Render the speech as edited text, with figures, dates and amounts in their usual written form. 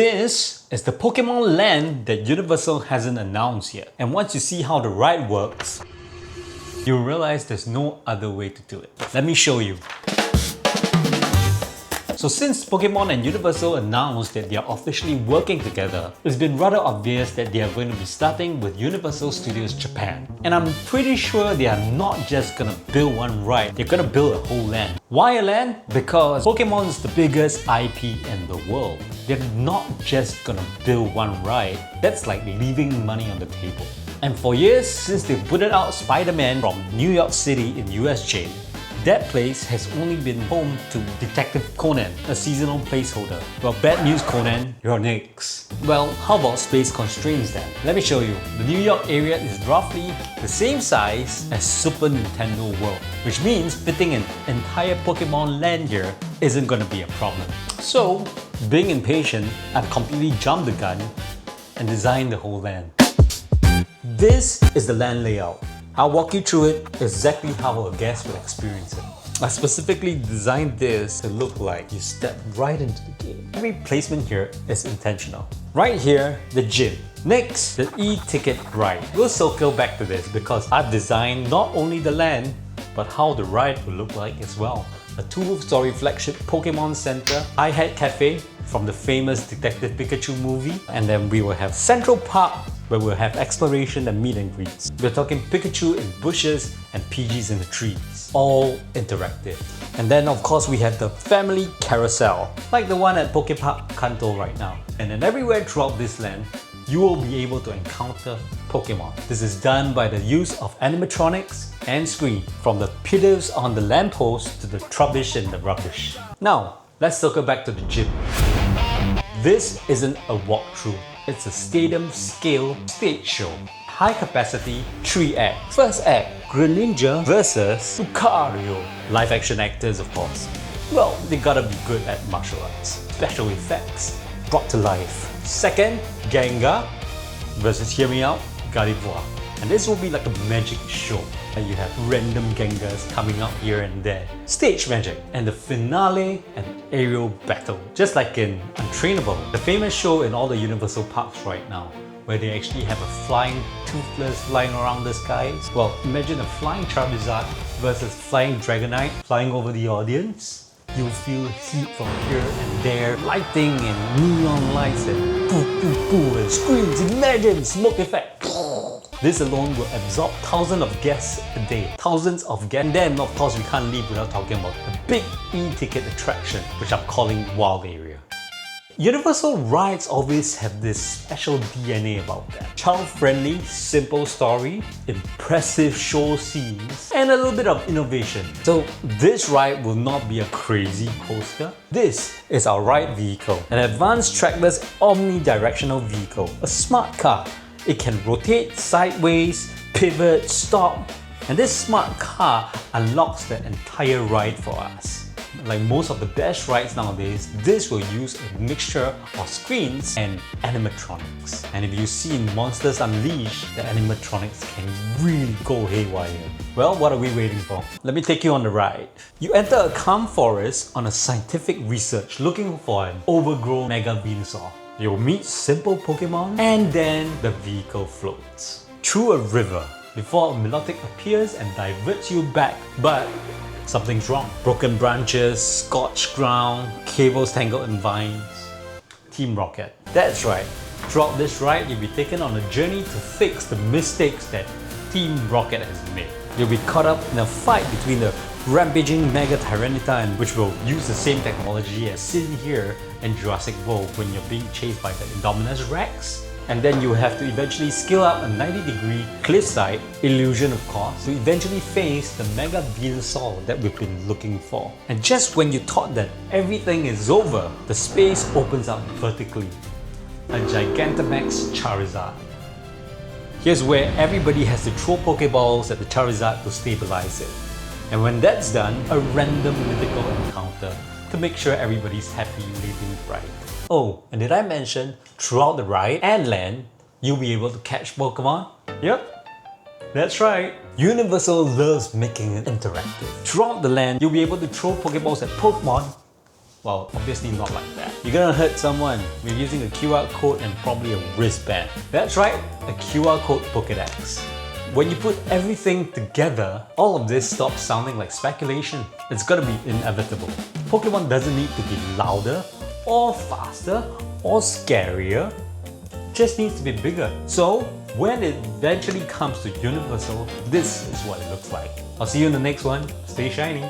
This is the Pokemon land that Universal hasn't announced yet. And once you see how the ride works, you'll realize there's no other way to do it. Let me show you. So since Pokemon and Universal announced that they are officially working together, it's been rather obvious that they are going to be starting with Universal Studios Japan. And I'm pretty sure they are not just gonna build one ride, they're gonna build a whole land. Why a land? Because Pokemon is the biggest IP in the world. They're not just gonna build one ride, that's like leaving money on the table. And for years, since they booted out Spider-Man from New York City in USJ, that place has only been home to Detective Conan, a seasonal placeholder. Well, bad news Conan, you're next. Well, how about space constraints then? Let me show you. The New York area is roughly the same size as Super Nintendo World, which means fitting an entire Pokemon land here isn't gonna be a problem. So, being impatient, I've completely jumped the gun and designed the whole land. This is the land layout. I'll walk you through it exactly how a guest will experience it. I specifically designed this to look like you step right into the game. Every placement here is intentional. Right here, the gym. Next, the e-ticket ride. We'll circle back to this because I've designed not only the land, but how the ride will look like as well. A 2-story flagship Pokemon Center, Hi-Hat Cafe from the famous Detective Pikachu movie, and then we will have Central Park where we'll have exploration and meet and greets. We're talking Pikachu in bushes and Pidgeys in the trees, all interactive. And then of course we have the family carousel, like the one at Pokepark Kanto right now. And then everywhere throughout this land, you will be able to encounter Pokemon. This is done by the use of animatronics and screen, from the piddles on the lamppost to the trubbish and the rubbish. Now, let's circle back to the gym. This isn't a walkthrough, it's a stadium-scale stage show. High capacity, 3 acts. First act, Greninja versus Lucario. Live action actors of course. Well, they gotta be good at martial arts. Special effects, brought to life. Second, Gengar versus, hear me out, Gardevoir. And this will be like a magic show. And you have random Gengars coming out here and there. Stage magic. And the finale, an aerial battle. Just like in Untrainable, the famous show in all the Universal parks right now, where they actually have a flying Toothless flying around the skies. Well, imagine a flying Charizard versus flying Dragonite flying over the audience. You'll feel heat from here and there, lighting and neon lights and poo poo poo and screams, imagine smoke effect. This alone will absorb thousands of guests a day. Thousands of guests. And then of course we can't leave without talking about the big e-ticket attraction, which I'm calling Wild Area. Universal rides always have this special DNA about them. Child-friendly, simple story, impressive show scenes, and a little bit of innovation. So this ride will not be a crazy coaster. This is our ride vehicle, an advanced trackless omnidirectional vehicle, a smart car. It can rotate sideways, pivot, stop, and this smart car unlocks the entire ride for us. Like most of the best rides nowadays, this will use a mixture of screens and animatronics. And if you see in Monsters Unleashed, the animatronics can really go haywire. Well, what are we waiting for? Let me take you on the ride. You enter a calm forest on a scientific research looking for an overgrown Mega Venusaur. You'll meet simple Pokemon, and then the vehicle floats through a river before a melodic appears and diverts you back. But something's wrong. Broken branches, scorched ground, cables tangled in vines. Team Rocket. That's right. Throughout this ride, you'll be taken on a journey to fix the mistakes that Team Rocket has made. You'll be caught up in a fight between the rampaging Mega Tyranitar, which will use the same technology as seen here in Jurassic World when you're being chased by the Indominus Rex. And then you have to eventually scale up a 90-degree cliffside, illusion of course, to eventually face the Mega Venusaur that we've been looking for. And just when you thought that everything is over, the space opens up vertically. A Gigantamax Charizard. Here's where everybody has to throw Pokeballs at the Charizard to stabilize it. And when that's done, a random mythical encounter to make sure everybody's happy living right. Oh, and did I mention, throughout the ride and land, you'll be able to catch Pokemon? Yep, that's right. Universal loves making it interactive. Throughout the land, you'll be able to throw Pokeballs at Pokemon Well, obviously not like that. You're gonna hurt someone with using a QR code and probably a wristband. That's right, a QR code Pokédex. When you put everything together, all of this stops sounding like speculation. It's gonna be inevitable. Pokémon doesn't need to be louder, or faster, or scarier. It just needs to be bigger. So, when it eventually comes to Universal, this is what it looks like. I'll see you in the next one. Stay shiny.